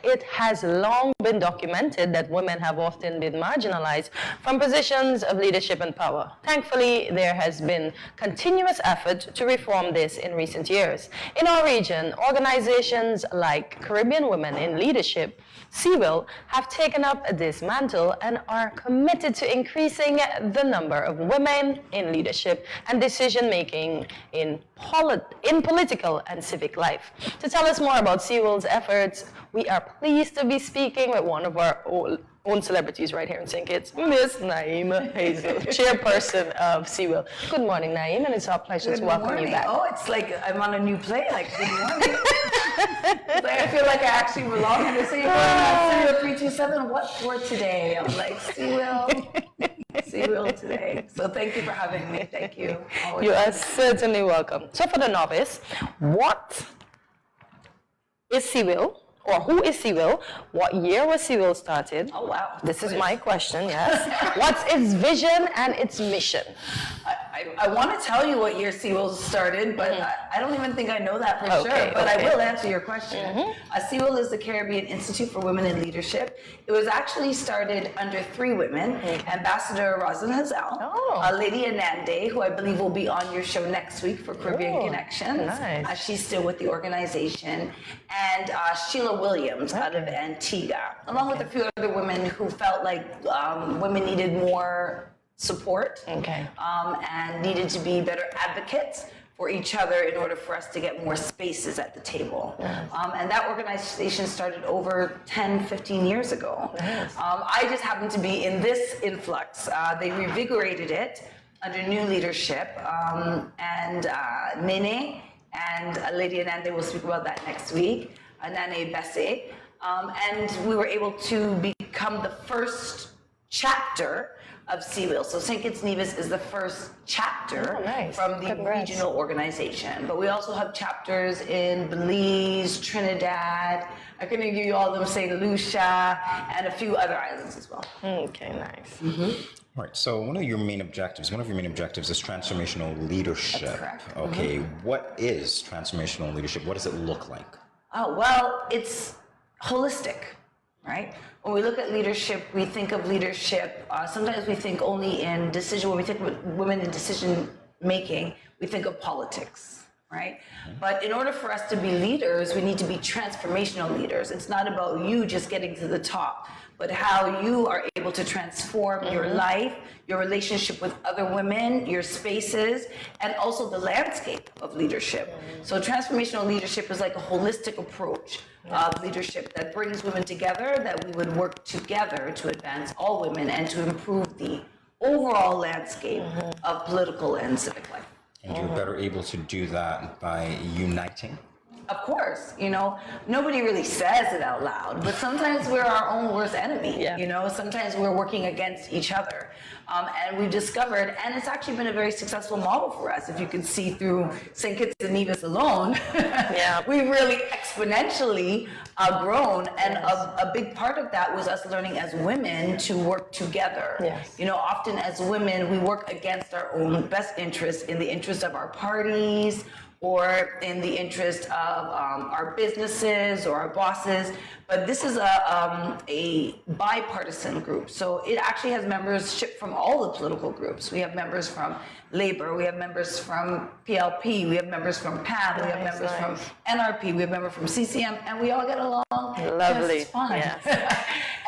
It has long been documented that women have often been marginalized from positions of leadership and power. Thankfully, there has been continuous effort to reform this in recent years. In our region, organizations like Caribbean Women in Leadership, CIWIL, have taken up this mantle and are committed to increasing the number of women in leadership and decision-making in political and civic life. To tell us more about CIWIL's efforts, we are pleased to be speaking with one of our own celebrities right here in St. Kitts, Miss Naeemah Hazelle, Chairperson of CIWIL. Good morning, Naeemah, and it's our pleasure to welcome you back. Oh, it's like I'm on a new play, like good morning. I feel like I actually belong in the same CIWIL 327. What for today? I'm like, CIWIL today. So thank you for having me. Thank you. Always. You are certainly welcome. So for the novice, what is CIWIL? Or who is CIWIL? What year was CIWIL started? Oh, wow. This is my question, yes. What's its vision and its mission? I want to tell you what year CIWIL started, but I don't even think I know that for sure. But I will answer your question. CIWIL is the Caribbean Institute for Women in Leadership. It was actually started under 3 women, Ambassador Naeemah Hazelle, Lady Anande, who I believe will be on your show next week for Caribbean Connections. Nice. She's still with the organization. And Sheila Williams out of Antigua, along with a few other women who felt like women needed more support and needed to be better advocates for each other in order for us to get more spaces at the table. And that organization started over 10, 15 years ago. I just happened to be in this influx. They revigorated it under new leadership, and Nene and Lady Anande will speak about that next week, Nane Besse, and we were able to become the first chapter of CIWIL. So St. Kitts Nevis is the first chapter from the regional organization. But we also have chapters in Belize, Trinidad, I can give you all of them, St. Lucia, and a few other islands as well. Okay, nice. All right, so one of your main objectives is transformational leadership. That's correct. Okay, what is transformational leadership? What does it look like? Oh, well, it's holistic, right? When we look at leadership, we think of leadership, sometimes we think only in decision, when we think of women in decision making, we think of politics, right? But in order for us to be leaders, we need to be transformational leaders. It's not about you just getting to the top, but how you are able to transform your life, your relationship with other women, your spaces, and also the landscape of leadership. So transformational leadership is like a holistic approach of leadership that brings women together, that we would work together to advance all women and to improve the overall landscape of political and civic life. And you're better able to do that by uniting? Of course, you know, nobody really says it out loud, but sometimes we're our own worst enemy, you know, sometimes we're working against each other. And we've discovered, and it's actually been a very successful model for us, if you can see through St. Kitts and Nevis alone, we've really exponentially grown, and a big part of that was us learning as women to work together. You know, often as women, we work against our own best interests, in the interest of our parties, or in the interest of our businesses or our bosses, but this is a bipartisan group. So it actually has membership from all the political groups. We have members from Labor, we have members from PLP, we have members from PAM, we have members from NRP, we have members from CCM, and we all get along just fine.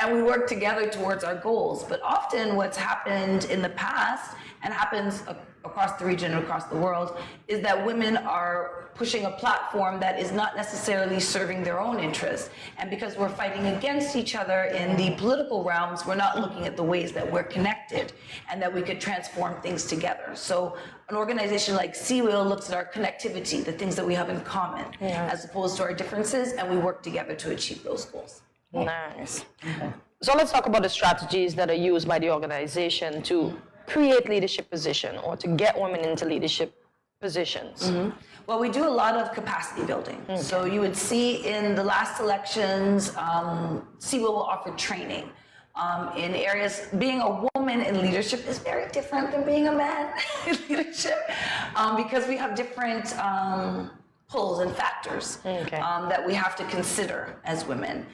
And we work together towards our goals. But often what's happened in the past, and happens across the region and across the world, is that women are pushing a platform that is not necessarily serving their own interests. And because we're fighting against each other in the political realms, we're not looking at the ways that we're connected and that we could transform things together. So an organization like CIWIL looks at our connectivity, the things that we have in common, as opposed to our differences, and we work together to achieve those goals. Nice. So let's talk about the strategies that are used by the organization to create leadership position or to get women into leadership positions. Well, we do a lot of capacity building. So you would see in the last elections, CIWIL will offer training in areas. Being a woman in leadership is very different than being a man in leadership, because we have different pulls and factors that we have to consider as women.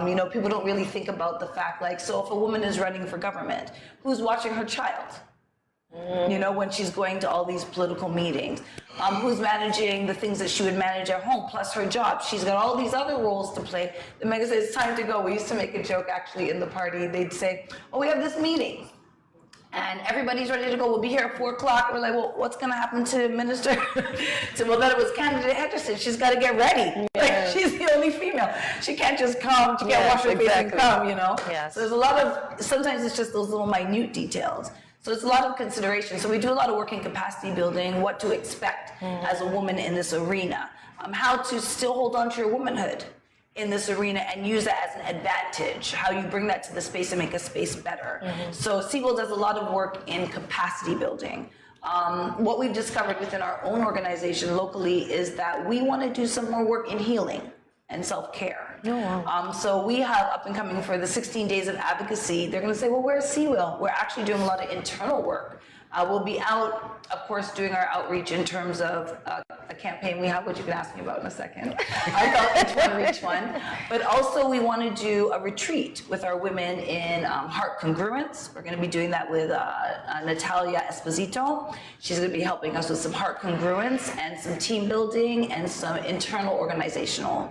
You know, people don't really think about the fact, like, so if a woman is running for government, who's watching her child? You know, when she's going to all these political meetings, who's managing the things that she would manage at home, plus her job. She's got all these other roles to play. The Mega says, it's time to go. We used to make a joke, actually, in the party. They'd say, oh, we have this meeting. And everybody's ready to go. We'll be here at 4 o'clock. We're like, well, what's going to happen to Minister? Well, that it was candidate Henderson. She's got to get ready. Like, she's the only female. She can't just come. She can't wash her face and come, you know? Yes. So there's a lot of, sometimes it's just those little minute details. So it's a lot of consideration. So we do a lot of work in capacity building, what to expect as a woman in this arena, how to still hold on to your womanhood in this arena and use that as an advantage, how you bring that to the space and make a space better. So CIWIL does a lot of work in capacity building. What we've discovered within our own organization locally is that we want to do some more work in healing and self-care. So we have up and coming for the 16 days of advocacy. They're going to say, well, where's CIWIL? We're actually doing a lot of internal work. We'll be out, of course, doing our outreach in terms of a campaign we have, which you can ask me about in a second. I call it Each One Reach One. But also we want to do a retreat with our women in heart congruence. We're going to be doing that with Natalia Esposito. She's going to be helping us with some heart congruence and some team building and some internal organizational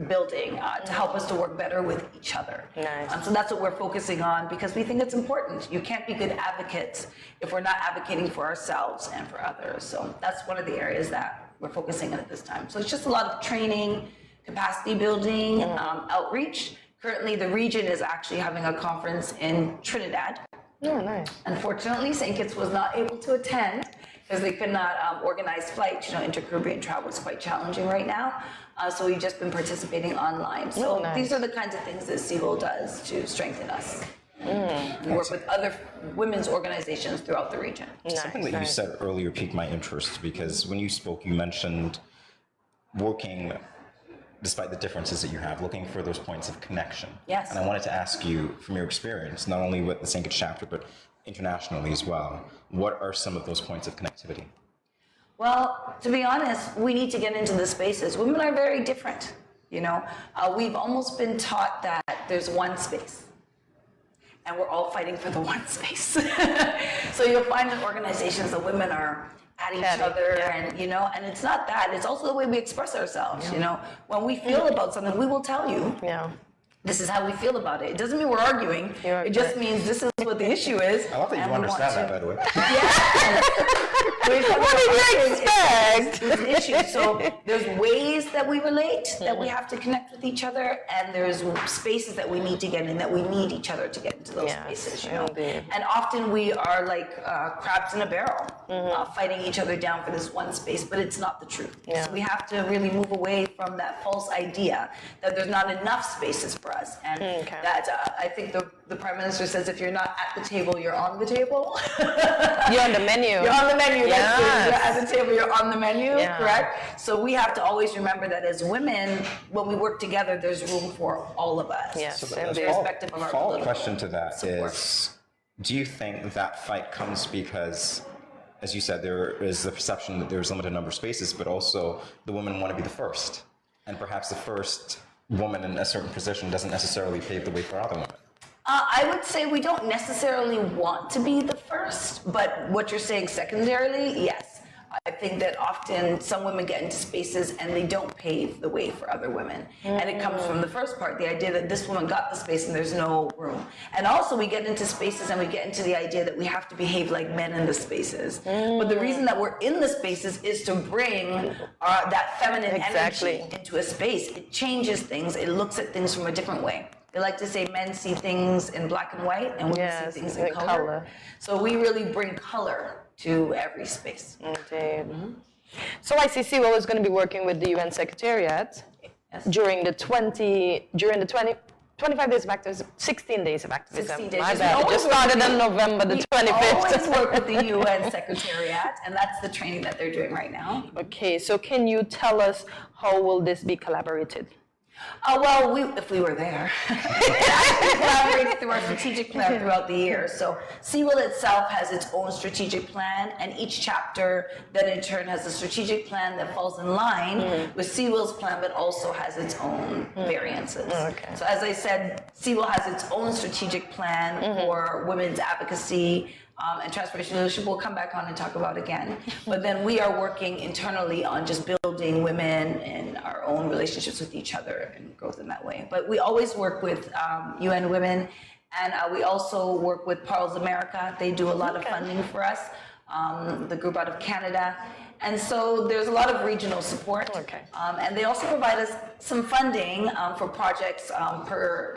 building to help us to work better with each other. Nice. So that's what we're focusing on because we think it's important. You can't be good advocates if we're not advocating for ourselves and for others. So that's one of the areas that we're focusing on at this time. So it's just a lot of training, capacity building, outreach. Currently, the region is actually having a conference in Trinidad. Oh, nice. Unfortunately, St. Kitts was not able to attend because they could not organize flights. You know, intercaribbean travel is quite challenging right now. So we've just been participating online. So these are the kinds of things that CIWIL does to strengthen us. We work with other women's organizations throughout the region. Something that you said earlier piqued my interest because when you spoke, you mentioned working, despite the differences that you have, looking for those points of connection. Yes. And I wanted to ask you, from your experience, not only with the St. Kitts chapter, but internationally as well, what are some of those points of connectivity? Well, to be honest, we need to get into the spaces. Women are very different, you know. We've almost been taught that there's one space, and we're all fighting for the one space. So you'll find in organizations that women are at each other, and you know, and it's not that. It's also the way we express ourselves. You know, when we feel about something, we will tell you. This is how we feel about it. It doesn't mean we're arguing. It just means this is what the issue is. I love that you understand that, by the way. What did you expect? It's an issue. So there's ways that we relate, that we have to connect with each other, and there's spaces that we need to get in, that we need each other to get into those spaces. You know? And often we are like crabs in a barrel, fighting each other down for this one space, but it's not the truth. So we have to really move away from that false idea that there's not enough spaces for us. And that I think the Prime Minister says if you're not at the table, you're on the table. You're on the menu. You're on the menu. You're at the table, you're on the menu, correct? So we have to always remember that as women, when we work together, there's room for all of us. So irrespective of our follow-up question to that is, do you think that fight comes because, as you said, there is the perception that there's a limited number of spaces, but also the women want to be the first, and perhaps the first woman in a certain position doesn't necessarily pave the way for other women? I would say we don't necessarily want to be the first, but what you're saying secondarily, yes. I think that often some women get into spaces and they don't pave the way for other women. And it comes from the first part, the idea that this woman got the space and there's no room. And also we get into spaces and we get into the idea that we have to behave like men in the spaces. But the reason that we're in the spaces is to bring that feminine energy into a space. It changes things, it looks at things from a different way. They like to say men see things in black and white and women see things in color. So we really bring color to every space. Indeed. So I see CIWIL is going to be working with the UN Secretariat during the 25 days of activism, 16 days of activism. 16 days. My bad. It just started on November the 25th. We always work with the UN Secretariat, and that's the training that they're doing right now. Okay, so can you tell us how will this be collaborated? Well, if we were there, it actually collaborates through our strategic plan throughout the year. So CIWIL itself has its own strategic plan, and each chapter then in turn has a strategic plan that falls in line with CIWIL's plan, but also has its own variances. Okay. So as I said, CIWIL has its own strategic plan for women's advocacy, and transformational leadership we'll come back on and talk about again. But then we are working internally on just building women and our own relationships with each other and growth in that way. But we always work with UN Women, and we also work with Parles America. They do a lot of funding for us, the group out of Canada. And so there's a lot of regional support. And they also provide us some funding for projects per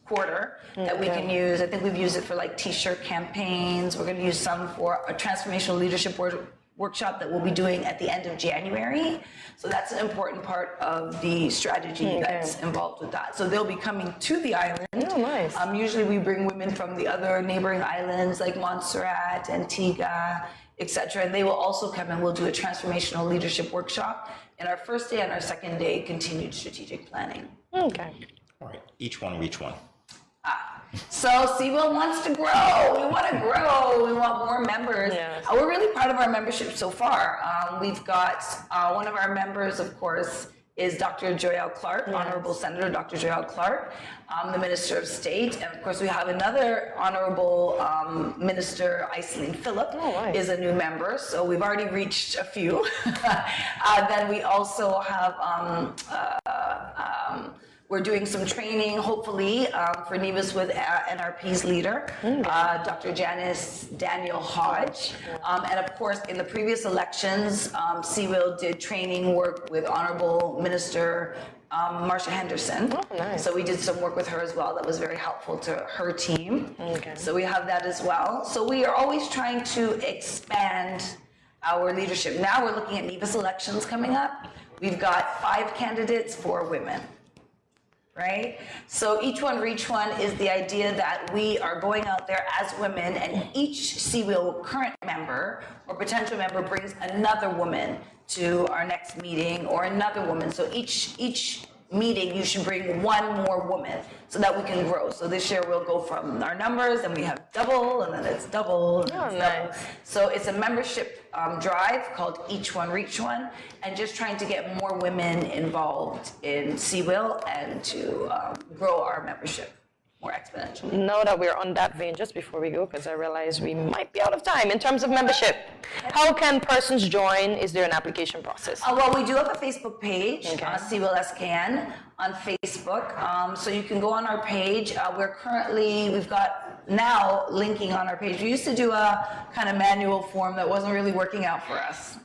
quarter that we can use. I think we've used it for like t-shirt campaigns. We're going to use some for a transformational leadership workshop that we'll be doing at the end of January. So that's an important part of the strategy that's involved with that. So they'll be coming to the island. Oh, nice. Usually we bring women from the other neighboring islands like Montserrat, Antigua, etc. And they will also come and we'll do a transformational leadership workshop. And our first day and our second day, continued strategic planning. Okay. All right, each one reach one. So CIWIL wants to grow. We want to grow. We want more members. Yes. We're really proud of our membership so far. We've got one of our members, of course, is Dr. Joyelle Clark, Honorable Senator Dr. Joyelle Clark, the Minister of State. And of course, we have another Honorable Minister, Iselin Phillip, is a new member. So we've already reached a few. Then we also have we're doing some training, hopefully, for NEVIS with NRP's leader, Dr. Janice Daniel Hodge. And of course, in the previous elections, CIWIL did training work with Honorable Minister Marsha Henderson. Oh, nice. So we did some work with her as well that was very helpful to her team. So we have that as well. So we are always trying to expand our leadership. Now we're looking at NEVIS elections coming up. We've got 5 candidates for women. Right? So each one reach one is the idea that we are going out there as women, and each CIWIL current member or potential member brings another woman to our next meeting, or another woman. So each meeting you should bring one more woman so that we can grow. So this year we'll go from our numbers and we have double, and then it's double, and then it's double. So it's a membership drive called Each One Reach One, and just trying to get more women involved in CIWIL and to grow our membership more exponentially. Now that we're on that vein, just before we go, because I realize we might be out of time, in terms of membership, how can persons join? Is there an application process? Well, we do have a Facebook page, CIWIL SKN on Facebook. So you can go on our page. We've got now linking on our page. We used to do a kind of manual form that wasn't really working out for us,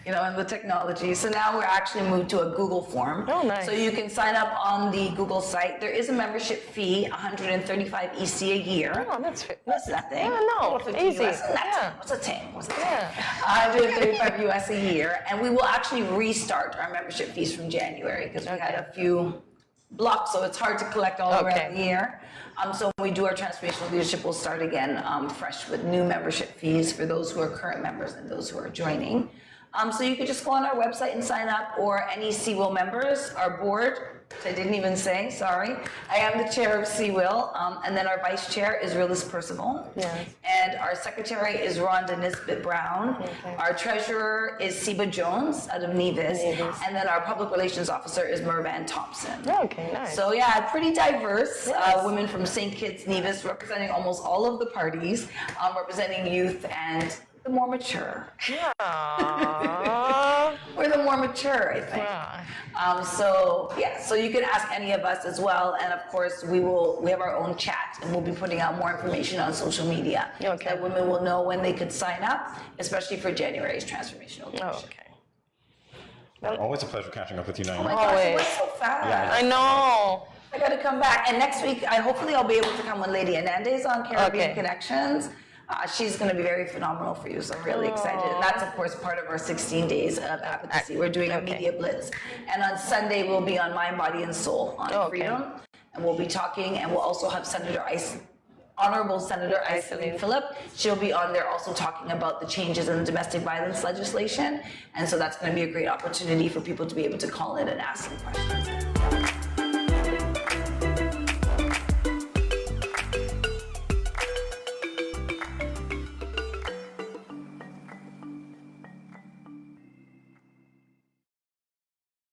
you know, and the technology. So now we're actually moved to a Google form. Oh, nice. So you can sign up on the Google site. There is a membership fee, 135 EC a year. Oh, that's nothing. Yeah, no, easy. What's a thing? 135 US a year. And we will actually restart our membership fees from January, because we had a few blocks, so it's hard to collect all around the year. So when we do our transformational leadership, we'll start again fresh with new membership fees for those who are current members and those who are joining. So you could just go on our website and sign up, or any CIWIL members. Our board, which I didn't even say, sorry. I am the chair of CIWIL, and then our vice chair is Rillis Percival. And our secretary is Rhonda Nisbet Brown. Our treasurer is Seba Jones out of NEVIS. And then our public relations officer is Mervan Thompson. Okay, nice. So yeah, pretty diverse. Women from St. Kitts, NEVIS, representing almost all of the parties, representing youth and the more mature. We're the more mature, I think. So you can ask any of us as well, and of course we have our own chat, and we'll be putting out more information on social media that women will know when they could sign up, especially for January's transformational leadership. Always a pleasure catching up with you, Naeemah. Oh my gosh, it went so fast. Yeah. I know. I got to come back, and next week hopefully I'll be able to come when Lady Anande's on Caribbean Connections. She's going to be very phenomenal for you, so I'm really excited. And that's, of course, part of our 16 days of advocacy. We're doing a media blitz. And on Sunday, we'll be on Mind, Body, and Soul on Freedom. And we'll be talking, and we'll also have Senator Honorable Senator Iselin Phillip. She'll be on there also talking about the changes in domestic violence legislation. And so that's going to be a great opportunity for people to be able to call in and ask some questions.